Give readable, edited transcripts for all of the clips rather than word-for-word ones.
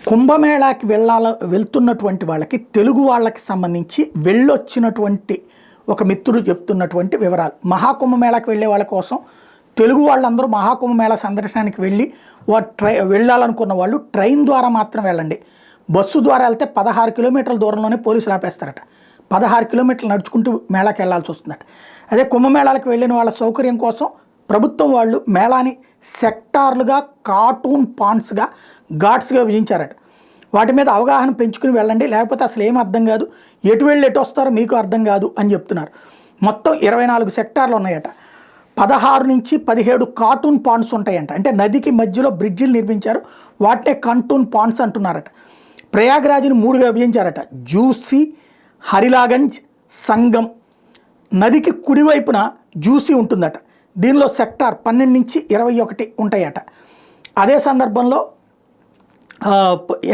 కుంభమేళాకి వెళ్తున్నటువంటి వాళ్ళకి తెలుగు వాళ్ళకి సంబంధించి వెళ్ళొచ్చినటువంటి ఒక మిత్రుడు చెప్తున్నటువంటి వివరాలు. మహాకుంభమేళాకి వెళ్ళే వాళ్ళ కోసం తెలుగు వాళ్ళందరూ మహాకుంభమేళా సందర్శనానికి వెళ్ళి వెళ్ళాలనుకున్న వాళ్ళు ట్రైన్ ద్వారా మాత్రం వెళ్ళండి. బస్సు ద్వారా వెళ్తే 16 కిలోమీటర్ల దూరంలోనే పోలీసులు ఆపేస్తారట. 16 కిలోమీటర్లు నడుచుకుంటూ మేళాకి వెళ్లాల్సి వస్తుందట. అదే కుంభమేళాలకు వెళ్ళిన వాళ్ళ సౌకర్యం కోసం ప్రభుత్వం వాళ్ళు మేళాని సెక్టార్లుగా, కార్టూన్ పాండ్స్గా, ఘాట్స్గా విభజించారట. వాటి మీద అవగాహన పెంచుకుని వెళ్ళండి, లేకపోతే అసలు ఏం అర్థం కాదు, ఎటు వెళ్ళి ఎటు వస్తారో మీకు అర్థం కాదు అని చెప్తున్నారు. మొత్తం 24 సెక్టార్లు ఉన్నాయట. 16 నుంచి 17 కార్టూన్ పాండ్స్ ఉంటాయంట. అంటే నదికి మధ్యలో బ్రిడ్జిలు నిర్మించారు, వాటినే కార్టూన్ పాండ్స్ అంటున్నారట. ప్రయాగ్రాజ్ని 3గా విభజించారట. జూసి, హరిలాగంజ్, సంగం. నదికి కుడివైపున జూసి ఉంటుందట. దీనిలో సెక్టార్ 12 నుంచి 21 ఉంటాయట. అదే సందర్భంలో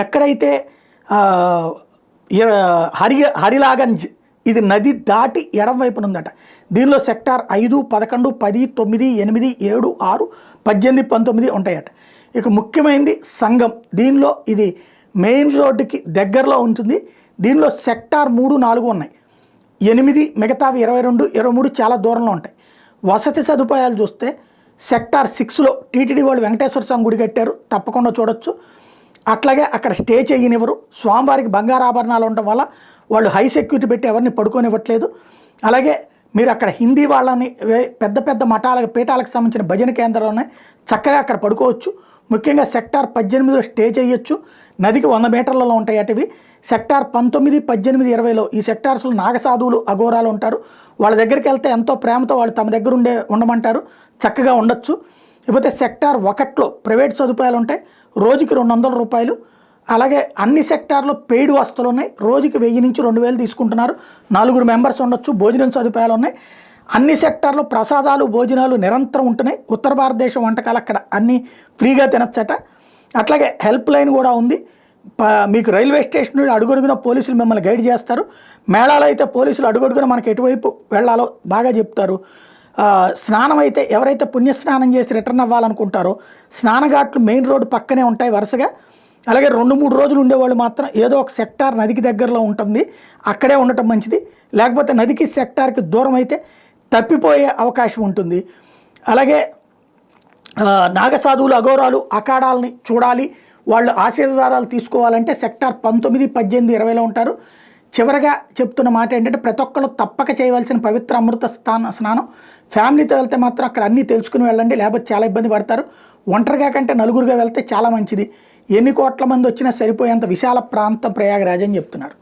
ఎక్కడైతే హరిలాగంజ్ ఇది నది దాటి ఎడం వైపున ఉందట. దీనిలో సెక్టార్ 5, 11, 10, 9, 8, 7, 6, 18, 19 ఉంటాయట. ఇక ముఖ్యమైనది సంగం. దీనిలో ఇది మెయిన్ రోడ్డుకి దగ్గరలో ఉంటుంది. దీనిలో సెక్టార్ 3, 4 ఉన్నాయి. 8 మిగతావి 22, 23 చాలా దూరంలో ఉంటాయి. వసతి సదుపాయాలు చూస్తే సెక్టార్ 6లో టీటీడీ వాళ్ళు వెంకటేశ్వర స్వామి గుడి కట్టారు, తప్పకుండా చూడొచ్చు. అట్లాగే అక్కడ స్టే చేయనివ్వరు. స్వామివారికి బంగారు ఆభరణాలు ఉండటం వల్ల వాళ్ళు హై సెక్యూరిటీ పెట్టి ఎవరిని పడుకోనివ్వట్లేదు. అలాగే మీరు అక్కడ హిందీ వాళ్ళని పెద్ద పెద్ద మఠాలకు, పీఠాలకు సంబంధించిన భజన కేంద్రాలు ఉన్నాయి, చక్కగా అక్కడ పడుకోవచ్చు. ముఖ్యంగా సెక్టార్ 18లో స్టే చేయొచ్చు. నదికి 100 మీటర్లలో ఉంటాయి అటువి. సెక్టార్ 19, 18, 20లో ఈ సెక్టార్స్లో నాగసాధువులు, అఘోరాలు ఉంటారు. వాళ్ళ దగ్గరికి వెళ్తే ఎంతో ప్రేమతో వాళ్ళు తమ దగ్గర ఉండమంటారు, చక్కగా ఉండొచ్చు. లేకపోతే సెక్టార్ 1లో ప్రైవేట్ సదుపాయాలు ఉంటాయి, రోజుకి 200 రూపాయలు. అలాగే అన్ని సెక్టార్లో పెయిడ్ వస్తువులు ఉన్నాయి, రోజుకి 1000 నుంచి 2000 తీసుకుంటున్నారు. 4 మెంబర్స్ ఉండొచ్చు, భోజనం సదుపాయాలు ఉన్నాయి. అన్ని సెక్టార్లో ప్రసాదాలు, భోజనాలు నిరంతరం ఉంటున్నాయి. ఉత్తర భారతదేశం వంటకాలు అక్కడ అన్నీ ఫ్రీగా తినచ్చట. అట్లాగే హెల్ప్ లైన్ కూడా ఉంది. మీకు రైల్వే స్టేషన్ నుండి అడుగడుగున పోలీసులు మిమ్మల్ని గైడ్ చేస్తారు. మేళాలో అయితే పోలీసులు అడుగడుగున మనకు ఎటువైపు వెళ్ళాలో బాగా చెప్తారు. స్నానం అయితే ఎవరైతే పుణ్యస్నానం చేసి రిటర్న్ అవ్వాలనుకుంటారో స్నానఘాట్లు మెయిన్ రోడ్డు పక్కనే ఉంటాయి వరుసగా. అలాగే 2-3 రోజులు ఉండేవాళ్ళు మాత్రం ఏదో ఒక సెక్టార్ నదికి దగ్గరలో ఉంటుంది, అక్కడే ఉండటం మంచిది. లేకపోతే నదికి సెక్టార్కి దూరం అయితే తప్పిపోయే అవకాశం ఉంటుంది. అలాగే నాగసాధువులు, అఘోరాలు, అఖాడాలని చూడాలి, వాళ్ళు ఆశీర్వాదాలు తీసుకోవాలంటే సెక్టార్ 19, 18, 20లో ఉంటారు. చివరగా చెప్తున్న మాట ఏంటంటే ప్రతి ఒక్కళ్ళు తప్పక చేయవలసిన పవిత్ర అమృత స్నానం. ఫ్యామిలీతో వెళ్తే మాత్రం అక్కడ అన్నీ తెలుసుకుని వెళ్ళండి, లేకపోతే చాలా ఇబ్బంది పడతారు. ఒంటరిగా కంటే నలుగురుగా వెళ్తే చాలా మంచిది. ఎన్ని కోట్ల మంది వచ్చినా సరిపోయేంత విశాల ప్రాంతం ప్రయాగరాజ్ అని చెప్తున్నారు.